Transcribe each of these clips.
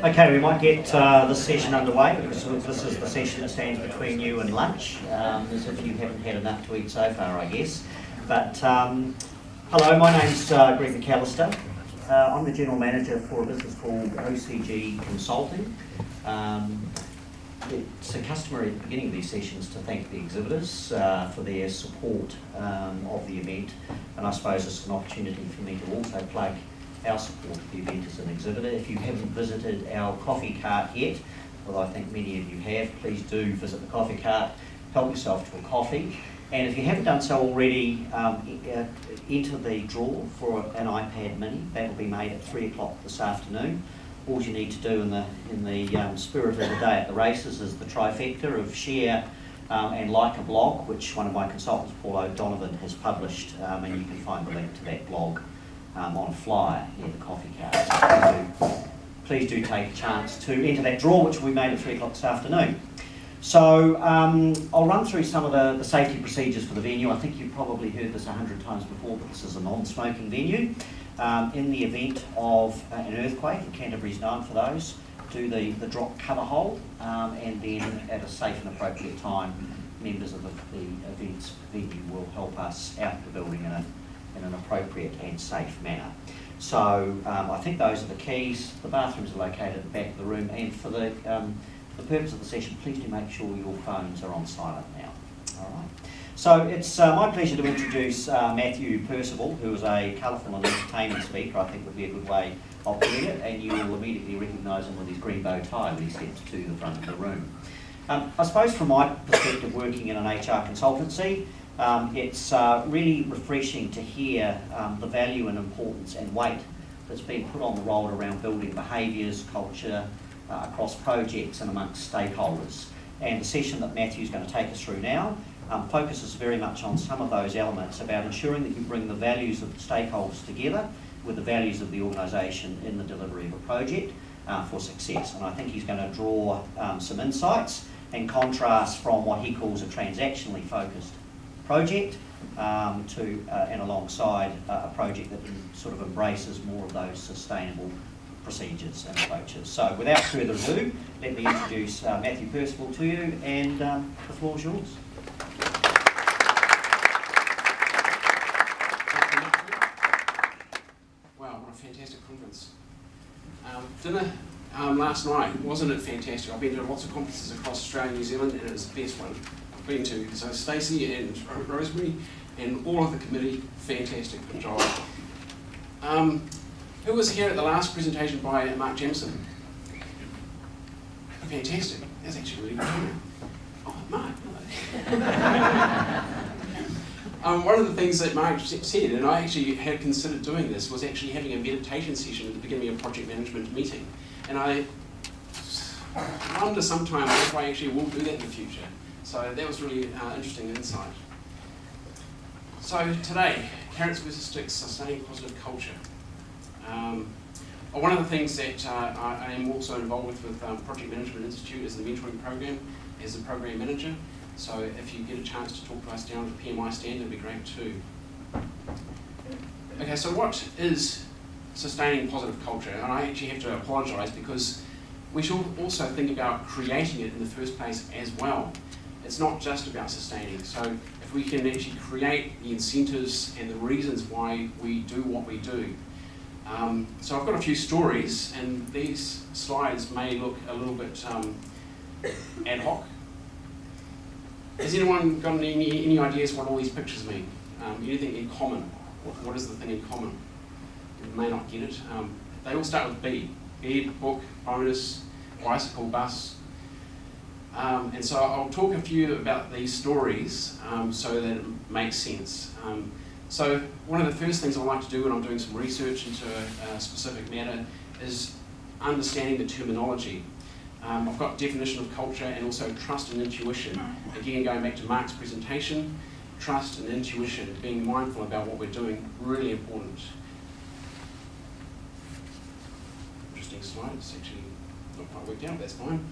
Okay, we might get this session underway because this is the session that stands between you and lunch, as if you haven't had enough to eat so far, I guess. But hello, my name's Greg McAllister. I'm the General Manager for a business called OCG Consulting. It's a customary at the beginning of these sessions to thank the exhibitors for their support of the event, and I suppose it's an opportunity for me to also plug our support of the event as an exhibitor. If you haven't visited our coffee cart yet, although I think many of you have, please do visit the coffee cart, help yourself to a coffee, and if you haven't done so already, enter the draw for an iPad mini. That will be made at 3 o'clock this afternoon. All you need to do in the spirit of the day at the races is the trifecta of share and like a blog, which one of my consultants, Paul O'Donovan, has published, and you can find the link to that blog on a flyer near the coffee cart. So please do take a chance to enter that draw, which will be made at 3 o'clock this afternoon. So I'll run through some of the safety procedures for the venue. I think you've probably heard this 100 times before, but this is a non-smoking venue. In the event of an earthquake, and Canterbury's known for those, do the drop cover hold, and then at a safe and appropriate time, members of the event's venue will help us out the building in an appropriate and safe manner. So I think those are the keys. The bathrooms are located at the back of the room, and for the purpose of the session, please do make sure your phones are on silent now. All right. So it's my pleasure to introduce Matthew Percival, who is a colourful and entertaining speaker. I think would be a good way of putting it, and you will immediately recognise him with his green bow tie when he steps to the front of the room. I suppose from my perspective, working in an HR consultancy, it's really refreshing to hear the value and importance and weight that's been put on the role around building behaviours, culture, across projects and amongst stakeholders. And the session that Matthew's going to take us through now focuses very much on some of those elements about ensuring that you bring the values of the stakeholders together with the values of the organisation in the delivery of a project for success. And I think he's going to draw some insights and contrast from what he calls a transactionally focused project and alongside a project that sort of embraces more of those sustainable procedures and approaches. So without further ado, let me introduce Matthew Percival to you, and the floor is yours. Wow, what a fantastic conference. Dinner last night, wasn't it fantastic? I've been to lots of conferences across Australia and New Zealand, and it was the best one I've been to. So Stacey and Rosemary and all of the committee, fantastic job. Who was here at the last presentation by Mark Jamieson? Fantastic, that's actually really good. Oh, Mark, hello. One of the things that Mark said, and I actually had considered doing this, was actually having a meditation session at the beginning of a project management meeting. And I wonder sometimes if I actually will do that in the future. So that was really interesting insight. So today, carrots versus sticks, sustaining positive culture. One of the things that I am also involved with Project Management Institute is the mentoring program as a program manager. So if you get a chance to talk to us down at the PMI stand, it'd be great too. Okay, so what is sustaining positive culture? And I actually have to apologise because we should also think about creating it in the first place as well. It's not just about sustaining. So if we can actually create the incentives and the reasons why we do what we do. So I've got a few stories, and these slides may look a little bit ad hoc. Has anyone got any ideas what all these pictures mean? Anything in common? What is the thing in common? You may not get it. They all start with B. Bed, book, bonus, bicycle, bus. And so I'll talk a few about these stories so that it makes sense. So one of the first things I like to do when I'm doing some research into a specific matter is understanding the terminology. I've got definition of culture and also trust and intuition. Again, going back to Mark's presentation, trust and intuition, being mindful about what we're doing, really important. Interesting slide, it's actually not quite worked out, that's fine.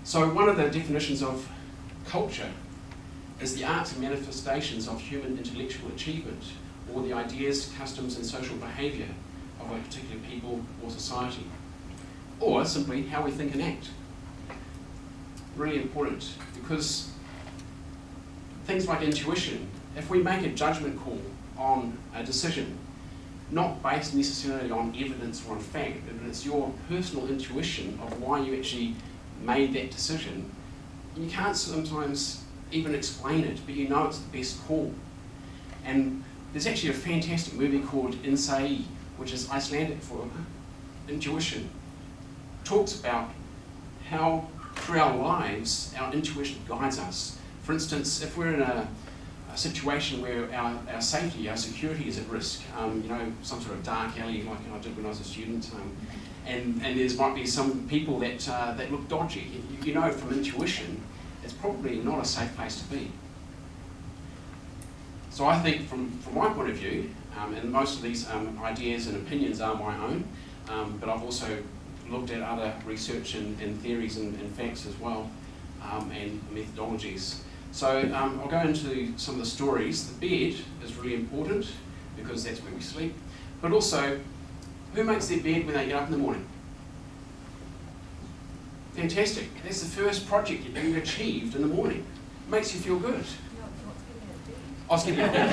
So one of the definitions of culture is the arts and manifestations of human intellectual achievement, or the ideas, customs and social behaviour of a particular people or society, or simply how we think and act. Really important, because things like intuition, if we make a judgment call on a decision, not based necessarily on evidence or on fact, but it's your personal intuition of why you actually made that decision, you can't sometimes even explain it, but you know it's the best call. And there's actually a fantastic movie called Insei, which is Icelandic for intuition. It talks about how through our lives our intuition guides us. For instance, if we're in a situation where our safety, our security is at risk, you know, some sort of dark alley like I did when I was a student, and there might be some people that look dodgy. You know from intuition it's probably not a safe place to be. So I think from my point of view, and most of these ideas and opinions are my own, but I've also looked at other research and theories and facts as well, and methodologies. So I'll go into some of the stories. The bed is really important because that's where we sleep, but also who makes their bed when they get up in the morning? Fantastic. That's the first project you've achieved in the morning. It makes you feel good. I was getting out of bed.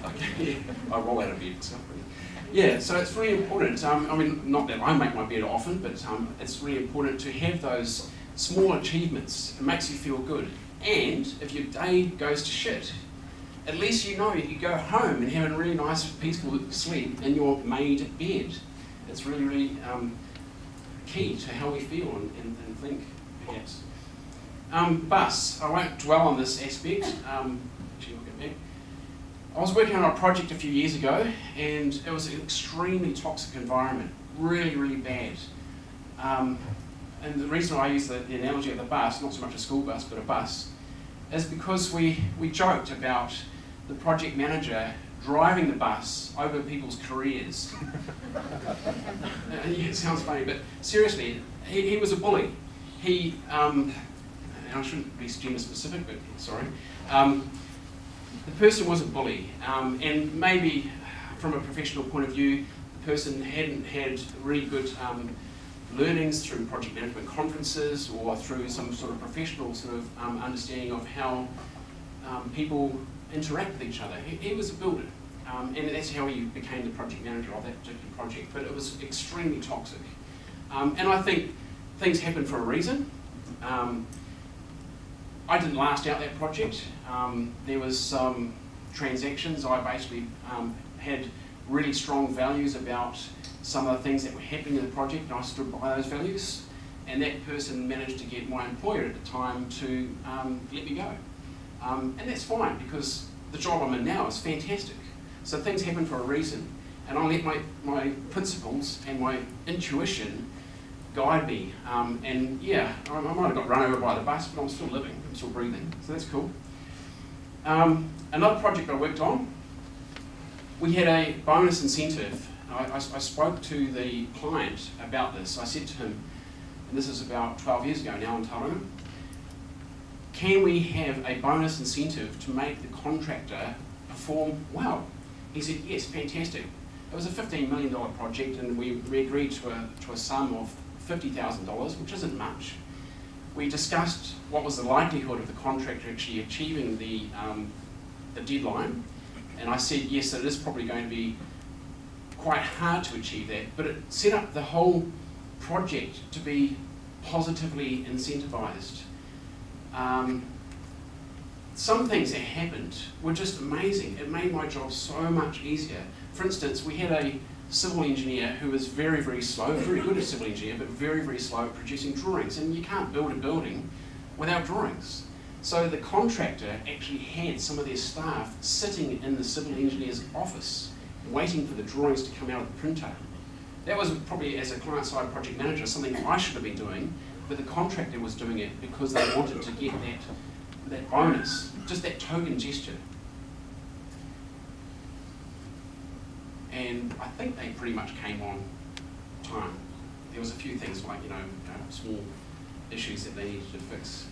Okay, I roll out of bed myself. Yeah, so it's really important. I mean, not that I make my bed often, but it's really important to have those small achievements. It makes you feel good. And if your day goes to shit, at least you know you can go home and have a really nice, peaceful sleep in your made bed. It's really, really key to how we feel and think, perhaps. Bus. I won't dwell on this aspect. Actually, look at me. I was working on a project a few years ago, and it was an extremely toxic environment, really, really bad. And the reason I use the analogy of the bus, not so much a school bus, but a bus, is because we joked about the project manager driving the bus over people's careers. Yeah, it sounds funny, but seriously, he was a bully. He, and I shouldn't be gender specific, but sorry. The person was a bully, and maybe from a professional point of view, the person hadn't had really good learnings through project management conferences or through some sort of professional sort of understanding of how people interact with each other. He was a builder, and that's how he became the project manager of that particular project, but it was extremely toxic. And I think things happen for a reason. I didn't last out that project. There was some transactions. I basically had really strong values about some of the things that were happening in the project, and I stood by those values. And that person managed to get my employer at the time to let me go. And that's fine, because the job I'm in now is fantastic. So things happen for a reason. And I let my principles and my intuition guide me. And yeah, I might have got run over by the bus, but I'm still living, I'm still breathing, so that's cool. Another project I worked on, we had a bonus incentive. I spoke to the client about this. I said to him, and this is about 12 years ago now in Tauranga, can we have a bonus incentive to make the contractor perform well? He said, yes, fantastic. It was a $15 million project, and we agreed to a sum of $50,000, which isn't much. We discussed what was the likelihood of the contractor actually achieving the deadline, and I said, yes, it is probably going to be quite hard to achieve that, but it set up the whole project to be positively incentivized. Some things that happened were just amazing. It made my job so much easier. For instance, we had a civil engineer who was very, very slow, very good at civil engineer, but very, very slow at producing drawings. And you can't build a building without drawings. So the contractor actually had some of their staff sitting in the civil engineer's office, waiting for the drawings to come out of the printer. That was probably, as a client-side project manager, something I should have been doing, but the contractor was doing it because they wanted to get that bonus, just that token gesture. And I think they pretty much came on time. There was a few things like, small issues that they needed to fix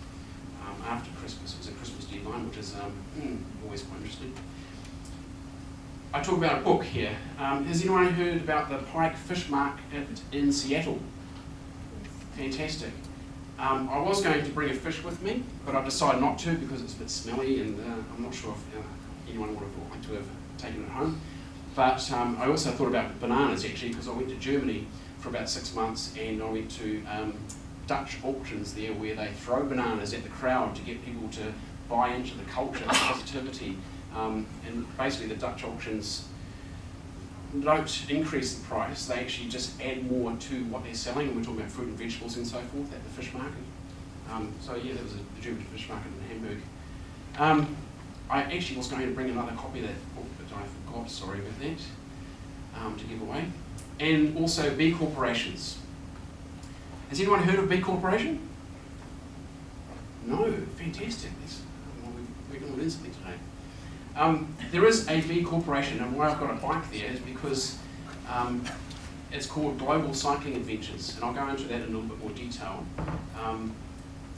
after Christmas. It was a Christmas deadline, which is always quite interesting. I talk about a book here. Has anyone heard about the Pike Fish Market in Seattle? Fantastic. I was going to bring a fish with me, but I've decided not to because it's a bit smelly, and I'm not sure if anyone would have liked to have taken it home. But I also thought about bananas, actually, because I went to Germany for about 6 months, and I went to Dutch auctions there where they throw bananas at the crowd to get people to buy into the culture of positivity. And basically the Dutch auctions don't increase the price, they actually just add more to what they're selling, and we're talking about fruit and vegetables and so forth at the fish market. So yeah, there was a German fish market in Hamburg. I actually was going to bring another copy of that book, but I forgot, sorry about that, to give away. And also B corporations. Has anyone heard of B corporation? No, fantastic. We're going to learn something today. There is a B corporation, and why I've got a bike there is because it's called Global Cycling Adventures, and I'll go into that in a little bit more detail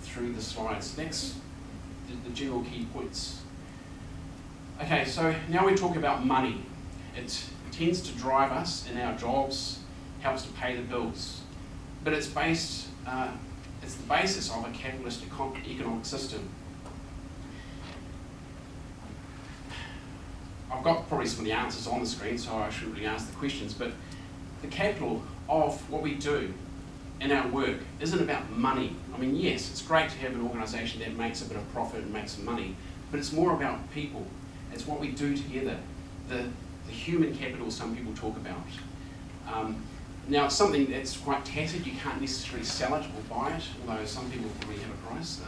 through the slides. That's the general key points. Okay, so now we talk about money. It tends to drive us in our jobs, helps to pay the bills, but it's based, it's the basis of a capitalist economic system. I've got probably some of the answers on the screen, so I shouldn't really ask the questions, but the capital of what we do in our work isn't about money. I mean, yes, it's great to have an organisation that makes a bit of profit and makes some money, but it's more about people. It's what we do together, the human capital some people talk about. Now, it's something that's quite tacit. You can't necessarily sell it or buy it, although some people probably have a price.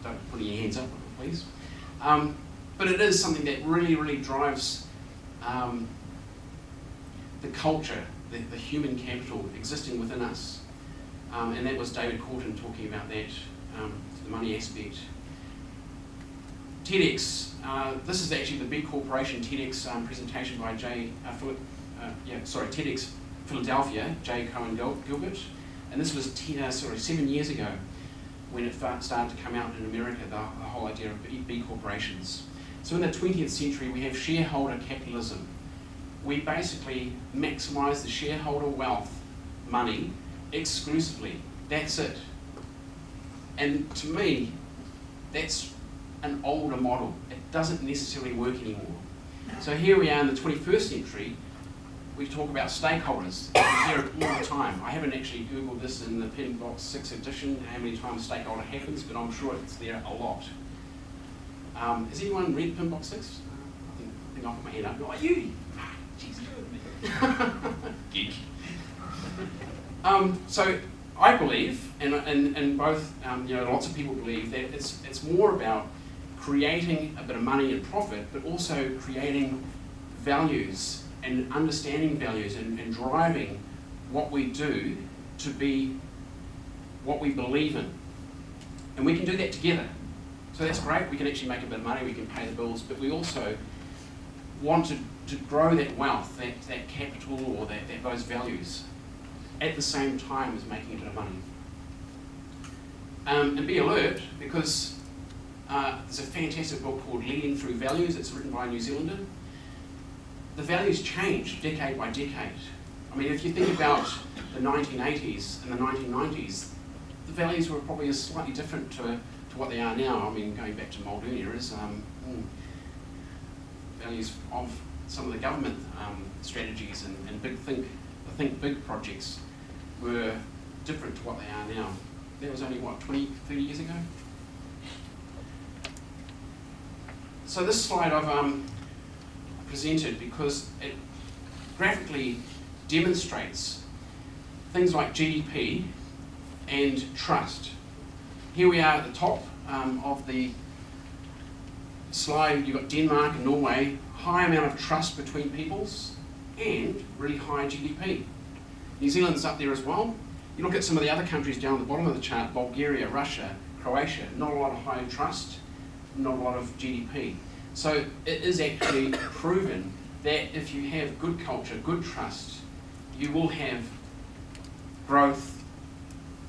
Don't put your hands up, please. But it is something that really, really drives the culture, the human capital existing within us. And that was David Corton talking about that, the money aspect. TEDx, this is actually the B Corporation TEDx presentation by TEDx Philadelphia, J. Cohen Gilbert. And this was 7 years ago when it started to come out in America, the whole idea of B corporations. So in the 20th century, we have shareholder capitalism. We basically maximise the shareholder wealth, money, exclusively. That's it. And to me, that's an older model. It doesn't necessarily work anymore. So here we are in the 21st century, we talk about stakeholders. You hear it all the time. I haven't actually Googled this in the Pen Box 6 edition, how many times stakeholder happens, but I'm sure it's there a lot. Has anyone read Pen Box 6? I think I'll put my hand up. Not like you! Jeez, geek. So I believe, and both, lots of people believe that it's more about creating a bit of money and profit, but also creating values and understanding values and driving what we do to be what we believe in. And we can do that together. So that's great, we can actually make a bit of money, we can pay the bills, but we also want to grow that wealth, that capital, or those values at the same time as making a bit of money. And be alert, because there's a fantastic book called Leading Through Values. It's written by a New Zealander. The values change decade by decade. I mean, if you think about the 1980s and the 1990s, the values were probably slightly different to what they are now. I mean, going back to Muldoon eras, values of some of the government strategies and think big projects were different to what they are now. That was only, what, 20, 30 years ago? So this slide I've presented because it graphically demonstrates things like GDP and trust. Here we are at the top of the slide. You've got Denmark and Norway, high amount of trust between peoples and really high GDP. New Zealand's up there as well. You look at some of the other countries down at the bottom of the chart, Bulgaria, Russia, Croatia, not a lot of high trust, not a lot of GDP. So it is actually proven that if you have good culture, good trust, you will have growth,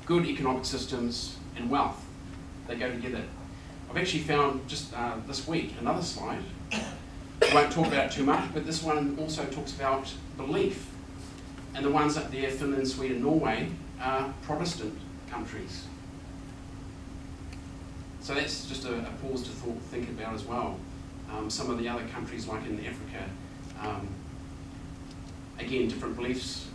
good economic systems, and wealth. They go together. I've actually found just this week another slide won't talk about it too much, but this one also talks about belief. And the ones up there, Finland, Sweden, Norway, are Protestant countries. So that's just a pause to think about as well. Some of the other countries, like in Africa, again, different beliefs.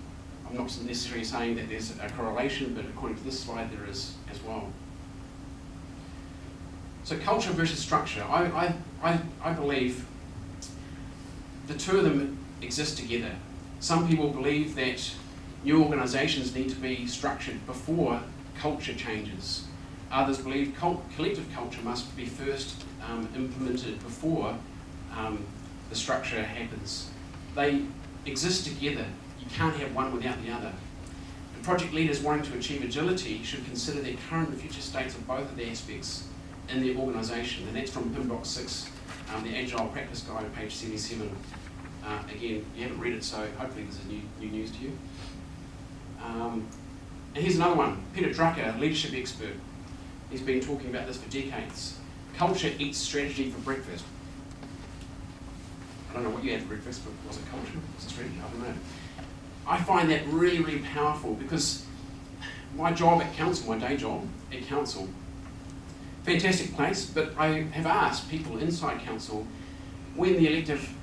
I'm not necessarily saying that there's a correlation, but according to this slide, there is as well. So culture versus structure. I believe the two of them exist together. Some people believe that new organisations need to be structured before culture changes. Others believe collective culture must be first implemented before the structure happens. They exist together. You can't have one without the other. And project leaders wanting to achieve agility should consider their current and future states of both of the aspects in their organisation. And that's from PIM 6, the Agile Practice Guide, page 77. Again, you haven't read it, so hopefully this is new news to you. And here's another one. Peter Drucker, leadership expert. He's been talking about this for decades. Culture eats strategy for breakfast. I don't know what you had for breakfast, but was it culture? Was it strategy? I don't know. I find that really, really powerful because my job at council, my day job at council, fantastic place, but I have asked people inside council, when the elective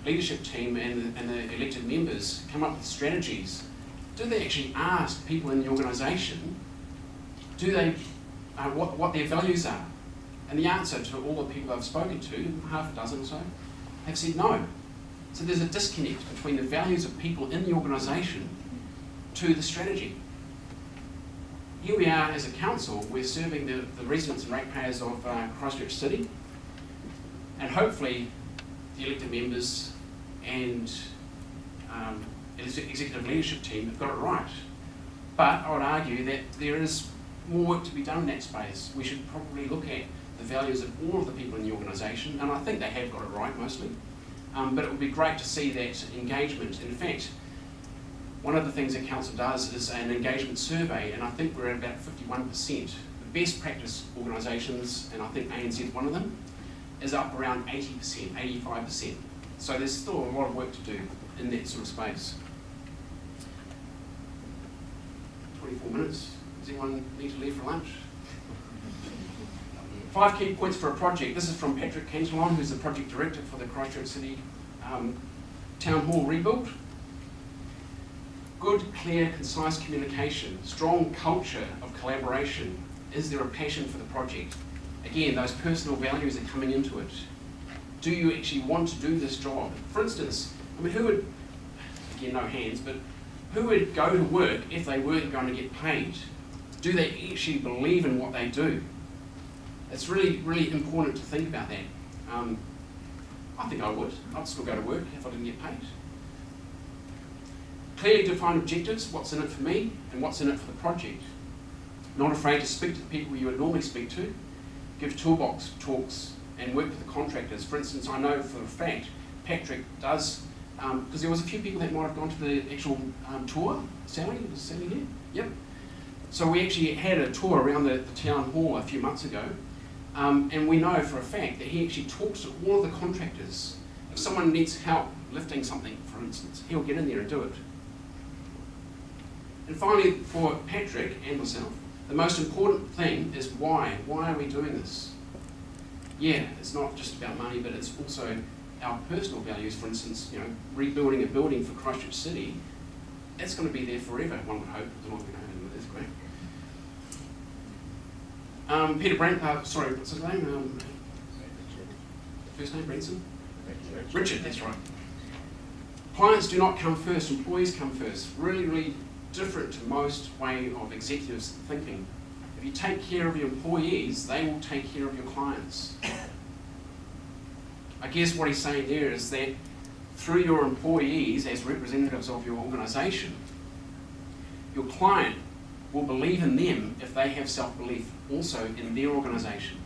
leadership team and the elected members come up with strategies, do they actually ask people in the organisation, do they, what their values are? And the answer to all the people I've spoken to, half a dozen or so, have said no. So there's a disconnect between the values of people in the organisation to the strategy. Here we are as a council, we're serving the residents and ratepayers of Christchurch City, and hopefully the elected members and executive leadership team have got it right. But I would argue that there is more work to be done in that space. We should probably look at the values of all of the people in the organisation, and I think they have got it right mostly. But it would be great to see that engagement. In fact, one of the things that council does is an engagement survey, and I think we're at about 51%. The best practice organisations, and I think ANZ is one of them, is up around 80%, 85%. So there's still a lot of work to do in that sort of space. 24 minutes. Does anyone need to leave for lunch? 5 key points for a project. This is from Patrick Cantillon, who's the project director for the Christchurch City Town Hall rebuild. Good, clear, concise communication. Strong culture of collaboration. Is there a passion for the project? Again, those personal values are coming into it. Do you actually want to do this job? For instance, I mean, who would, again, no hands, but who would go to work if they weren't going to get paid? Do they actually believe in what they do? It's really, really important to think about that. I think I would. I'd still go to work if I didn't get paid. Clearly defined objectives, what's in it for me and what's in it for the project. Not afraid to speak to the people you would normally speak to. Give toolbox talks and work with the contractors. For instance, I know for a fact Patrick does, because there was a few people that might have gone to the actual tour. Sally, was Sally here? Yep. So we actually had a tour around the town hall a few months ago, and we know for a fact that he actually talks to all of the contractors. If someone needs help lifting something, for instance, he'll get in there and do it. And finally, for Patrick and myself, the most important thing is why. Why are we doing this? Yeah, it's not just about money, but it's also our personal values. For instance, you know, rebuilding a building for Christchurch City, it's going to be there forever, one would hope. It's not going to happen with this, great. Peter Brent, sorry, what's his name? First name, Branson? Richard, that's right. Clients do not come first, employees come first. Really, really different to most way of executives thinking. If you take care of your employees, they will take care of your clients. I guess what he's saying there is that through your employees as representatives of your organisation, your client will believe in them if they have self-belief also in their organisation.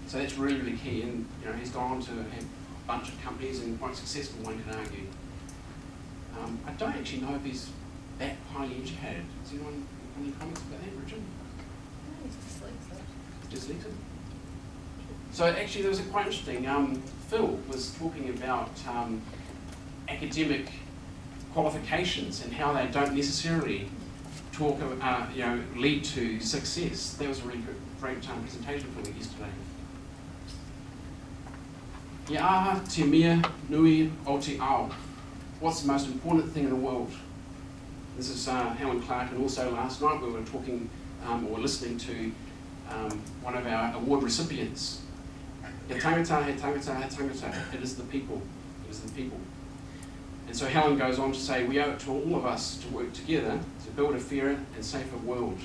So that's really, really key. And you know, he's gone on to have a bunch of companies and quite successful, one can argue. I don't actually know if he's that highly educated. Does anyone have any comments about that, Richard? He's dyslexic. Dyslexic? So actually there was a quite interesting, Phil was talking about academic qualifications and how they don't necessarily lead to success. That was a really great presentation from yesterday. Ia aha te mea nui o te ao. What's the most important thing in the world? This is Helen Clark, and also last night we were talking or listening to one of our award recipients. He tangata, he tangata, he tangata. It is the people. It is the people. And so Helen goes on to say, we owe it to all of us to work together to build a fairer and safer world.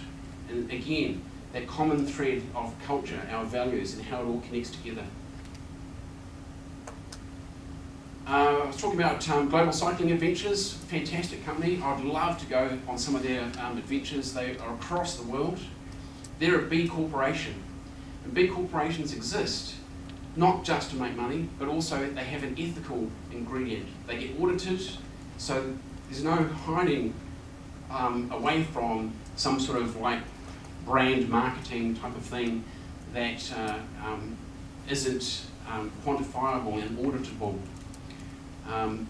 And again, that common thread of culture, our values, and how it all connects together. I was talking about Global Cycling Adventures, fantastic company. I'd love to go on some of their adventures. They are across the world. They're a B corporation. And B corporations exist not just to make money, but also they have an ethical ingredient. They get audited, so there's no hiding away from some sort of like brand marketing type of thing that isn't quantifiable and auditable.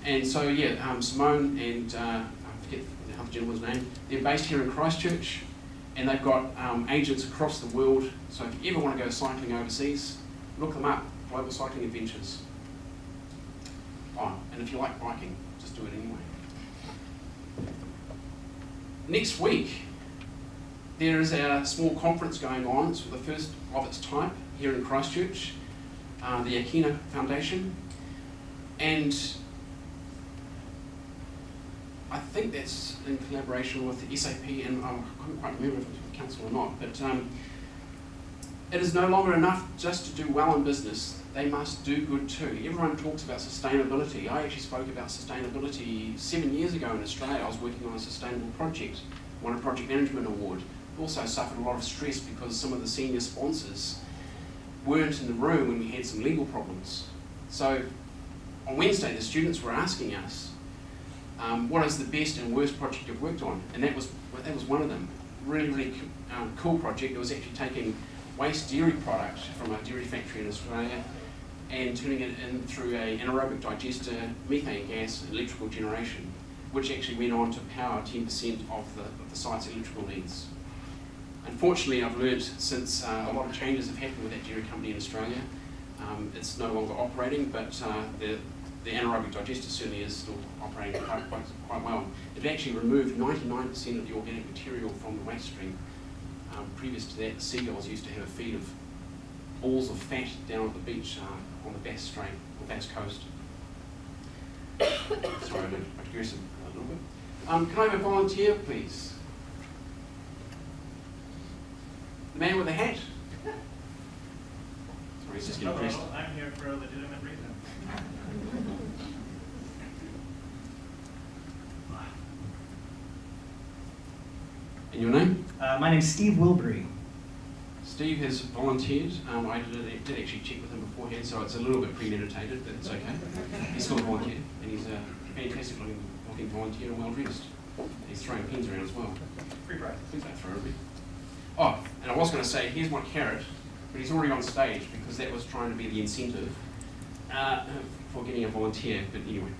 And so yeah, Simone and I forget the other gentleman's name, they're based here in Christchurch, and they've got agents across the world. So if you ever want to go cycling overseas, look them up, Global Cycling Adventures. Oh, and if you like biking, just do it anyway. Next week, there is a small conference going on. It's the first of its type here in Christchurch, the Akina Foundation. And I think that's in collaboration with the SAP, and I couldn't quite remember if it was with council or not, but it is no longer enough just to do well in business. They must do good too. Everyone talks about sustainability. I actually spoke about sustainability 7 years ago in Australia. I was working on a sustainable project, won a project management award. Also suffered a lot of stress because some of the senior sponsors weren't in the room when we had some legal problems. So on Wednesday, the students were asking us, what is the best and worst project you've worked on? And that was one of them. Really, really cool project. It was actually taking waste dairy product from a dairy factory in Australia and turning it in through an anaerobic digester, methane gas, and electrical generation, which actually went on to power 10% of the site's electrical needs. Unfortunately, I've learned since a lot of changes have happened with that dairy company in Australia. It's no longer operating, but the anaerobic digester certainly is still operating quite well. It actually removed 99% of the organic material from the waste stream. Previous to that, the seagulls used to have a feed of balls of fat down at the beach on the Bass Strait, or Bass Coast. Sorry, I digress a little bit. Can I have a volunteer, please? The man with the hat. Sorry, he's just getting dressed. I'm here for a legitimate reason. And your name? My name's Steve Wilbury. Steve has volunteered. I did actually check with him beforehand, so it's a little bit premeditated, but it's okay. He's still a volunteer, and he's a fantastic looking volunteer and well dressed. He's throwing pens around as well. Free prize. Please don't throw me. Oh, and I was going to say, here's my carrot, but he's already on stage because that was trying to be the incentive for getting a volunteer, but anyway.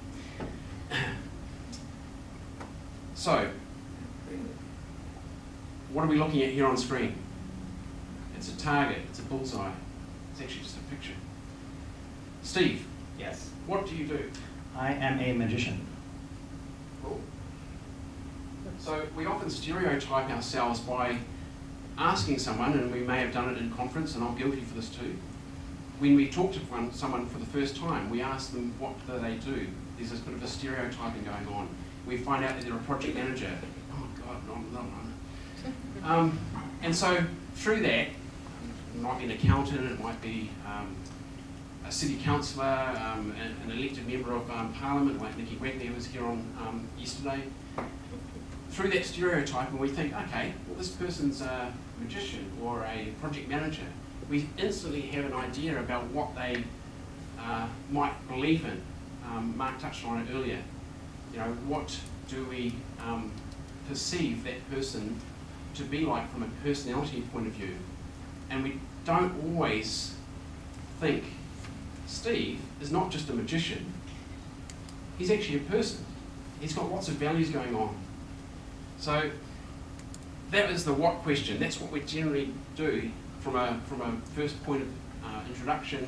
So, what are we looking at here on screen? It's a target, it's a bullseye. It's actually just a picture. Steve. Yes. What do you do? I am a magician. Cool. So we often stereotype ourselves by asking someone, and we may have done it in conference, and I'm guilty for this too. When we talk to someone for the first time, we ask them what do they do. There's this bit of a stereotyping going on. We find out that they're a project manager. Oh God, not that one. And so through that, it might be an accountant, it might be a city councillor, an elected member of parliament like Nikki Wagner, who was here on yesterday. Through that stereotyping, we think, okay, well this person's a magician or a project manager. We instantly have an idea about what they might believe in. Mark touched on it earlier. You know, what do we perceive that person to be like from a personality point of view? And we don't always think Steve is not just a magician, he's actually a person. He's got lots of values going on. So that is the what question. That's what we generally do from a first point of introduction.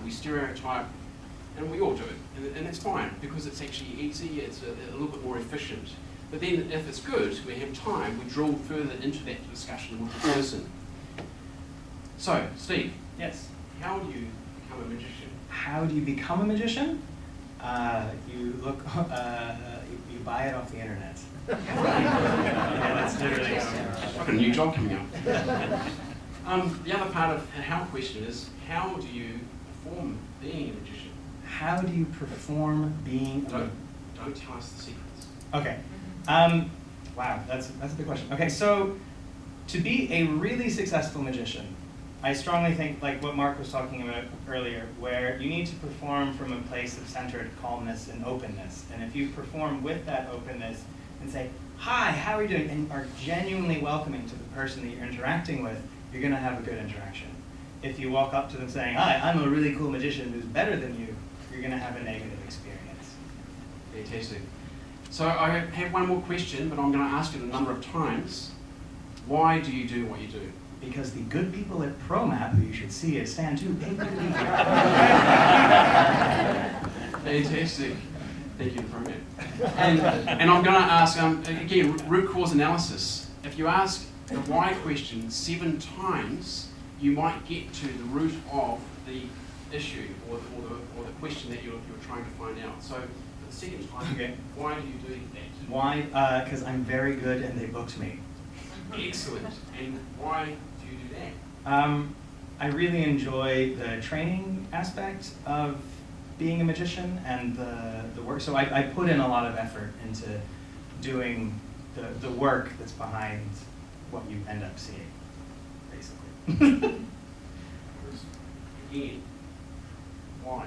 We stereotype, and we all do it, and that's fine because it's actually easy, it's a little bit more efficient. But then if it's good, we have time, we drill further into that discussion with the person. So, Steve. Yes. How do you become a magician? How do you become a magician? You look, you buy it off the internet. Yeah, that's literally I've got a new job coming up. The other part of the how question is, how do you perform being a magician? How do you perform being a Don't tell us the secrets. Okay. Wow, that's a big question. Okay, so to be a really successful magician, I strongly think, like what Mark was talking about earlier, where you need to perform from a place of centered calmness and openness. And if you perform with that openness and say, hi, how are you doing? And are genuinely welcoming to the person that you're interacting with, you're going to have a good interaction. If you walk up to them saying, hi, I'm a really cool magician who's better than you, you're going to have a negative experience. Fantastic. So I have one more question, but I'm going to ask it a number of times. Why do you do what you do? Because the good people at ProMap, who you should see at Stand 2, paid me to be here. Fantastic. Thank you for ProMap. And I'm going to ask, again, root cause analysis. If you ask the why question 7 times, you might get to the root of the issue or the question that you're trying to find out. So for the second time, Okay. Why do you do that? Why? Because I'm very good and they booked me. Excellent. And why do you do that? I really enjoy the training aspect of being a magician and the work. So I put in a lot of effort into doing the work that's behind what you end up seeing, basically. Again, why?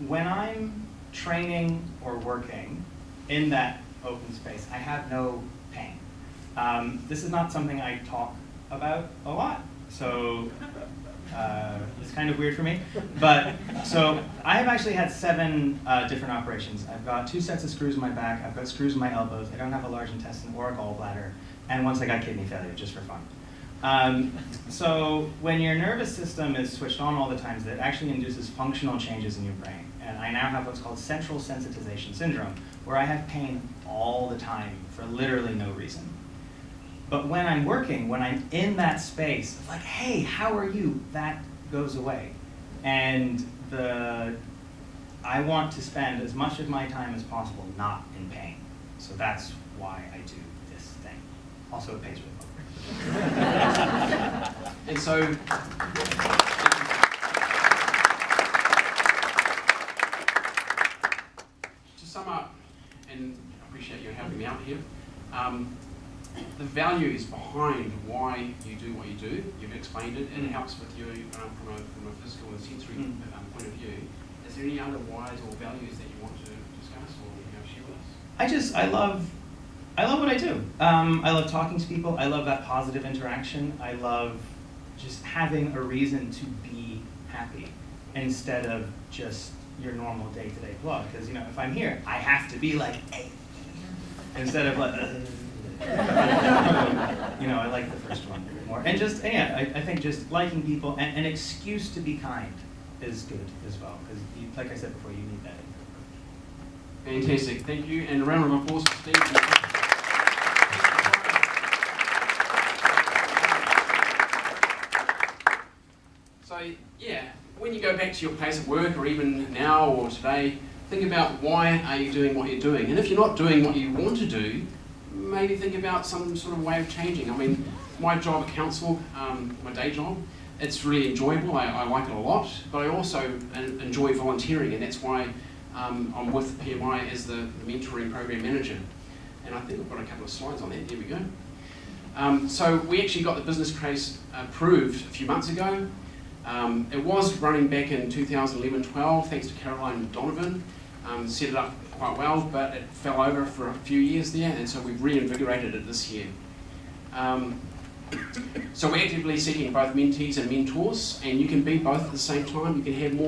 When I'm training or working in that open space, I have no pain. This is not something I talk about a lot, so it's kind of weird for me. But so I have actually had 7 different operations. I've got 2 sets of screws in my back. I've got screws in my elbows. I don't have a large intestine or a gallbladder. And once I got kidney failure, just for fun. So when your nervous system is switched on all the time, that actually induces functional changes in your brain. And I now have what's called central sensitization syndrome, where I have pain all the time for literally no reason. But when I'm working, when I'm in that space, like, hey, how are you? That goes away. And I want to spend as much of my time as possible not in pain. So that's why I do this thing. Also, it pays really well. And so, to sum up, and I appreciate you helping me out here, the values behind why you do what you do, you've explained it, and it helps with you from a physical and sensory point of view. Is there any other whys or values that you want to discuss or share with us? I love what I do. I love talking to people. I love that positive interaction. I love just having a reason to be happy instead of just your normal day-to-day blog. Because if I'm here, I have to be like, hey, instead of like, I like the first one more. And just, I think just liking people and an excuse to be kind is good as well. Because, like I said before, you need that. Fantastic, thank you. And a round of applause for Steve. So, when you go back to your place of work, or even now or today, think about why are you doing what you're doing. And if you're not doing what you want to do, maybe think about some sort of way of changing. I mean, my job at council, my day job, it's really enjoyable. I like it a lot, but I also enjoy volunteering, and that's why I'm with PMI as the mentoring program manager. And I think I've got a couple of slides on that. There we go. So we actually got the business case approved a few months ago. It was running back in 2011-12, thanks to Caroline Donovan. Set it up quite well, but it fell over for a few years there, and so we've reinvigorated it this year. So we're actively seeking both mentees and mentors, and you can be both at the same time. You can have more